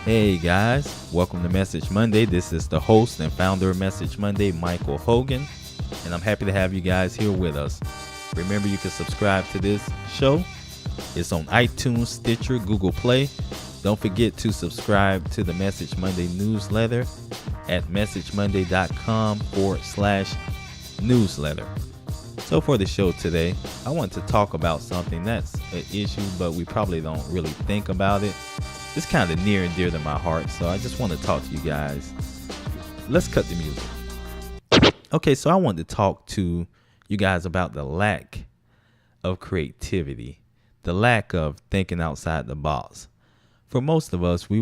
Hey guys, welcome to Message Monday. This is the host and founder of Message Monday, Michael Hogan, and I'm happy to have you guys here with us. Remember, you can subscribe to this show. It's on iTunes, Stitcher, Google Play. Don't forget to subscribe to the Message Monday newsletter at messagemonday.com/newsletter. So for the show today, I want to talk about something that's an issue, but we probably don't really think about it. It's kind of near and dear to my heart, so I just want to talk to you guys. Let's cut the music. Okay, so I wanted to talk to you guys about the lack of creativity, the lack of thinking outside the box. For most of us, we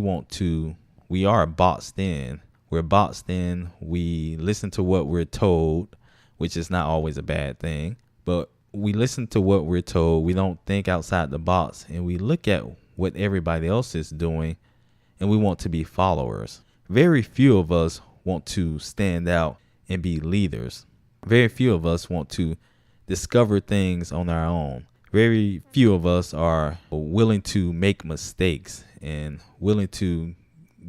are boxed in. We're boxed in. We listen to what we're told, which is not always a bad thing, but we listen to what we're told. We don't think outside the box, and we look at what everybody else is doing, and we want to be followers. Very few of us want to stand out and be leaders. Very few of us want to discover things on our own. Very few of us are willing to make mistakes and willing to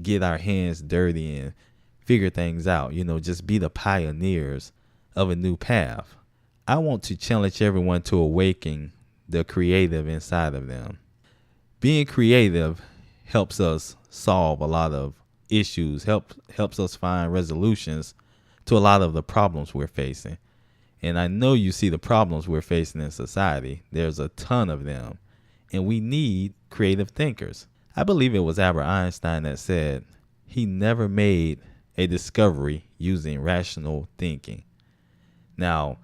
get our hands dirty and figure things out, just be the pioneers of a new path. I want to challenge everyone to awaken the creative inside of them. Being creative helps us solve a lot of issues, helps us find resolutions to a lot of the problems we're facing. And I know you see the problems we're facing in society. There's a ton of them, and we need creative thinkers. I believe it was Albert Einstein that said he never made a discovery using rational thinking. Now,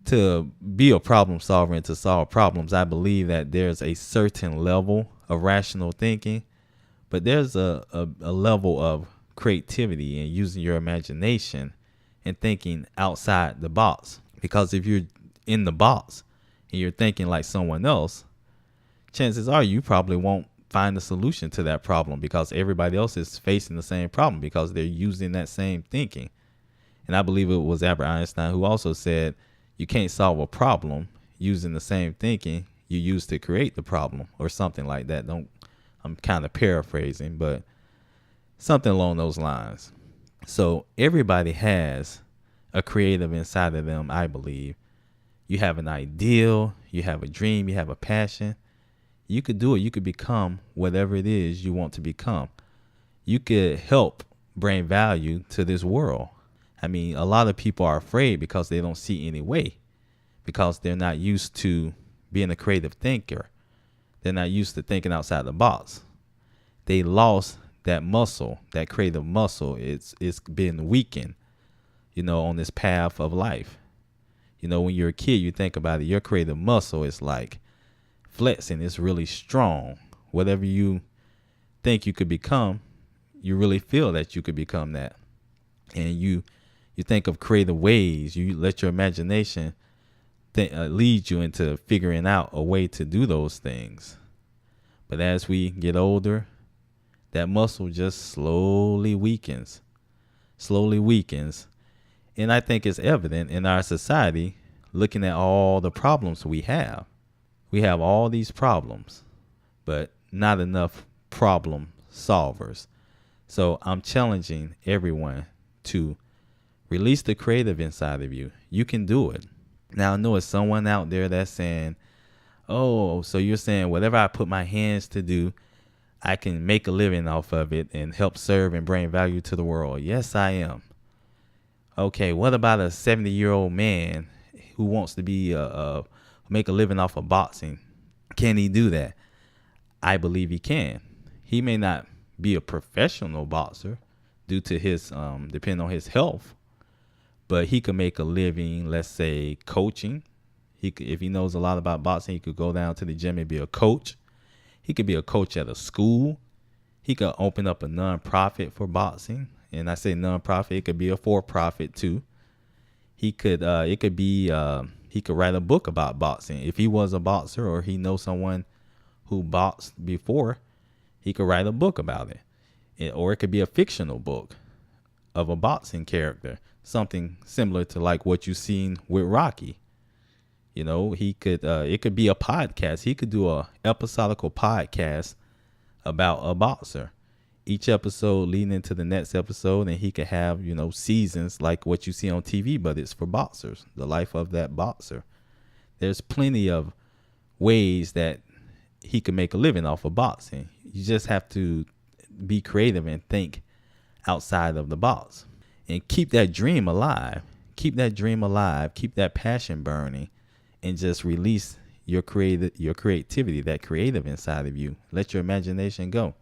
to be a problem solver and to solve problems, I believe that there's a certain level of rational thinking, but there's a level of creativity and using your imagination and thinking outside the box. Because if you're in the box and you're thinking like someone else, chances are you probably won't find a solution to that problem because everybody else is facing the same problem because they're using that same thinking. And I believe it was Albert Einstein who also said, you can't solve a problem using the same thinking you used to create the problem, or something like that. I'm kind of paraphrasing, but something along those lines. So everybody has a creative inside of them, I believe. You have an ideal, you have a dream, you have a passion. You could do it. You could become whatever it is you want to become. You could help bring value to this world. I mean, a lot of people are afraid because they don't see any way, because they're not used to being a creative thinker. They're not used to thinking outside the box. They lost that muscle, that creative muscle. It's been weakened, on this path of life. When you're a kid, you think about it, your creative muscle is like flexing. It's really strong. Whatever you think you could become, you really feel that you could become that. And you think of creative ways. You let your imagination lead you into figuring out a way to do those things. But as we get older, that muscle just slowly weakens. And I think it's evident in our society, looking at all the problems we have. We have all these problems, but not enough problem solvers. So I'm challenging everyone to release the creative inside of you. You can do it. Now, I know it's someone out there that's saying, oh, so you're saying whatever I put my hands to do, I can make a living off of it and help serve and bring value to the world. Yes, I am. Okay, what about a 70-year-old man who wants to make a living off of boxing? Can he do that? I believe he can. He may not be a professional boxer due to his, depending on his health, but he could make a living, let's say, coaching. If he knows a lot about boxing, he could go down to the gym and be a coach. He could be a coach at a school. He could open up a nonprofit for boxing. And I say nonprofit, it could be a for-profit too. He could write a book about boxing. If he was a boxer or he knows someone who boxed before, he could write a book about it. Or it could be a fictional book of a boxing character, something similar to like what you've seen with Rocky. He could it could be a podcast. He could do a episodical podcast about a boxer. each episode leading into the next episode, and he could have, seasons like what you see on TV, but it's for boxers, the life of that boxer. There's plenty of ways that he could make a living off of boxing. You just have to be creative and think outside of the box and keep that dream alive. Keep that dream alive. Keep that passion burning, and just release your creativity, that creative inside of you. Let your imagination go,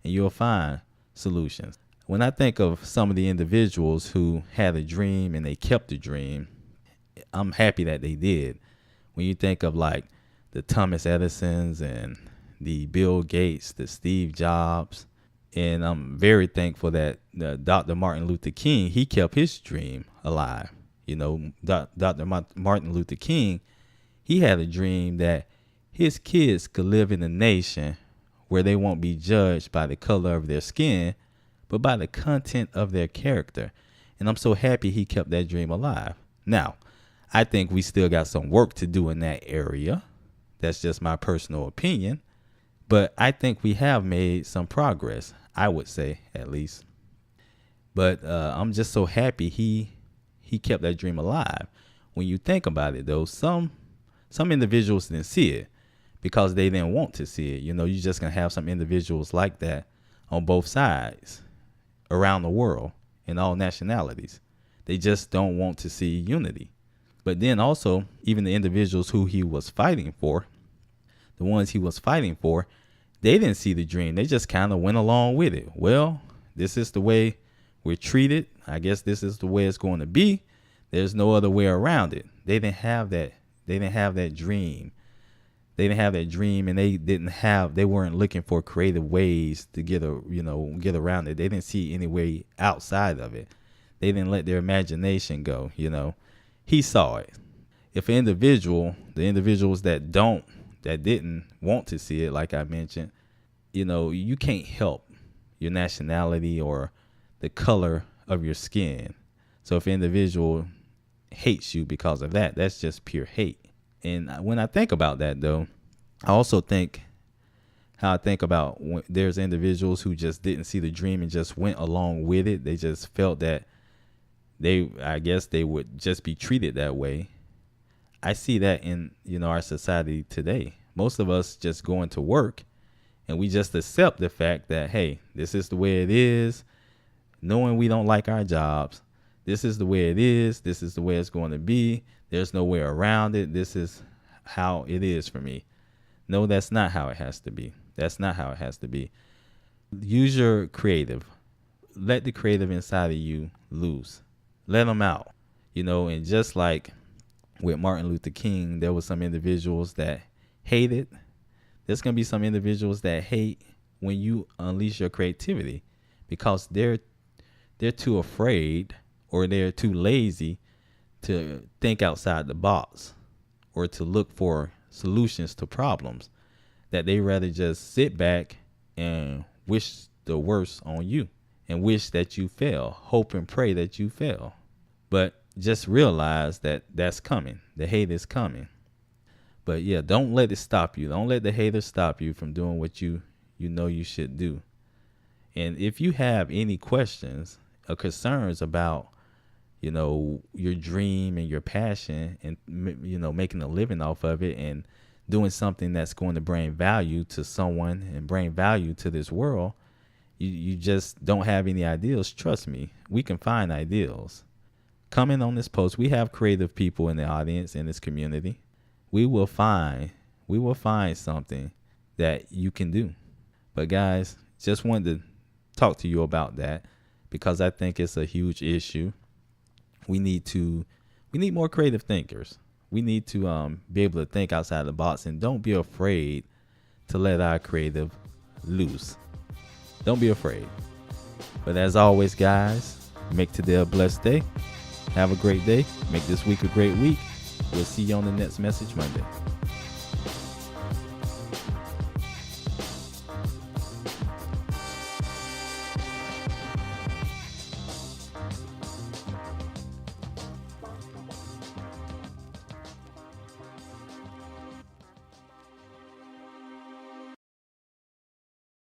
and you'll find solutions. When I think of some of the individuals who had a dream and they kept the dream, I'm happy that they did. When you think of like the Thomas Edisons and the Bill Gates, the Steve Jobs, and I'm very thankful that Dr. Martin Luther King, he kept his dream alive. Dr. Martin Luther King, he had a dream that his kids could live in a nation where they won't be judged by the color of their skin, but by the content of their character. And I'm so happy he kept that dream alive. Now, I think we still got some work to do in that area. That's just my personal opinion. But I think we have made some progress, I would say, at least. But I'm just so happy he kept that dream alive. When you think about it, though, some individuals didn't see it because they didn't want to see it. You're just going to have some individuals like that on both sides around the world in all nationalities. They just don't want to see unity. But then also, even the individuals who he was fighting for, the ones he was fighting for, they didn't see the dream. They just kind of went along with it. Well, this is the way we're treated. I guess this is the way it's going to be. There's no other way around it. They didn't have that. They didn't have that dream. They didn't have that dream, and they weren't looking for creative ways to get around it. They didn't see any way outside of it. They didn't let their imagination go. He saw it. If the individuals that didn't want to see it, like I mentioned, you can't help your nationality or the color of your skin. So if an individual hates you because of that, that's just pure hate. And when I think about that, though, I also think about when there's individuals who just didn't see the dream and just went along with it. They just felt that I guess they would just be treated that way. I see that in, our society today. Most of us just go into work and we just accept the fact that, hey, this is the way it is. Knowing we don't like our jobs, this is the way it is. This is the way it's going to be. There's no way around it. This is how it is for me. No, that's not how it has to be. That's not how it has to be. Use your creative. Let the creative inside of you loose. Let them out. And just like with Martin Luther King, there were some individuals that hated. There's going to be some individuals that hate when you unleash your creativity because they're too afraid or they're too lazy to think outside the box or to look for solutions to problems, that they rather just sit back and wish the worst on you and wish that you fail, hope and pray that you fail. But just realize that that's coming. The hate is coming. But yeah, don't let it stop you. Don't let the haters stop you from doing what you know you should do. And if you have any questions or concerns about, your dream and your passion and, making a living off of it and doing something that's going to bring value to someone and bring value to this world, you just don't have any ideals, trust me, we can find ideals. Comment on this post. We have creative people in the audience in this community. We will find something that you can do. But guys, just wanted to talk to you about that because I think it's a huge issue. We need more creative thinkers. We need to be able to think outside the box, and don't be afraid to let our creative loose. Don't be afraid. But as always, guys, make today a blessed day. Have a great day. Make this week a great week. We'll see you on the next Message Monday.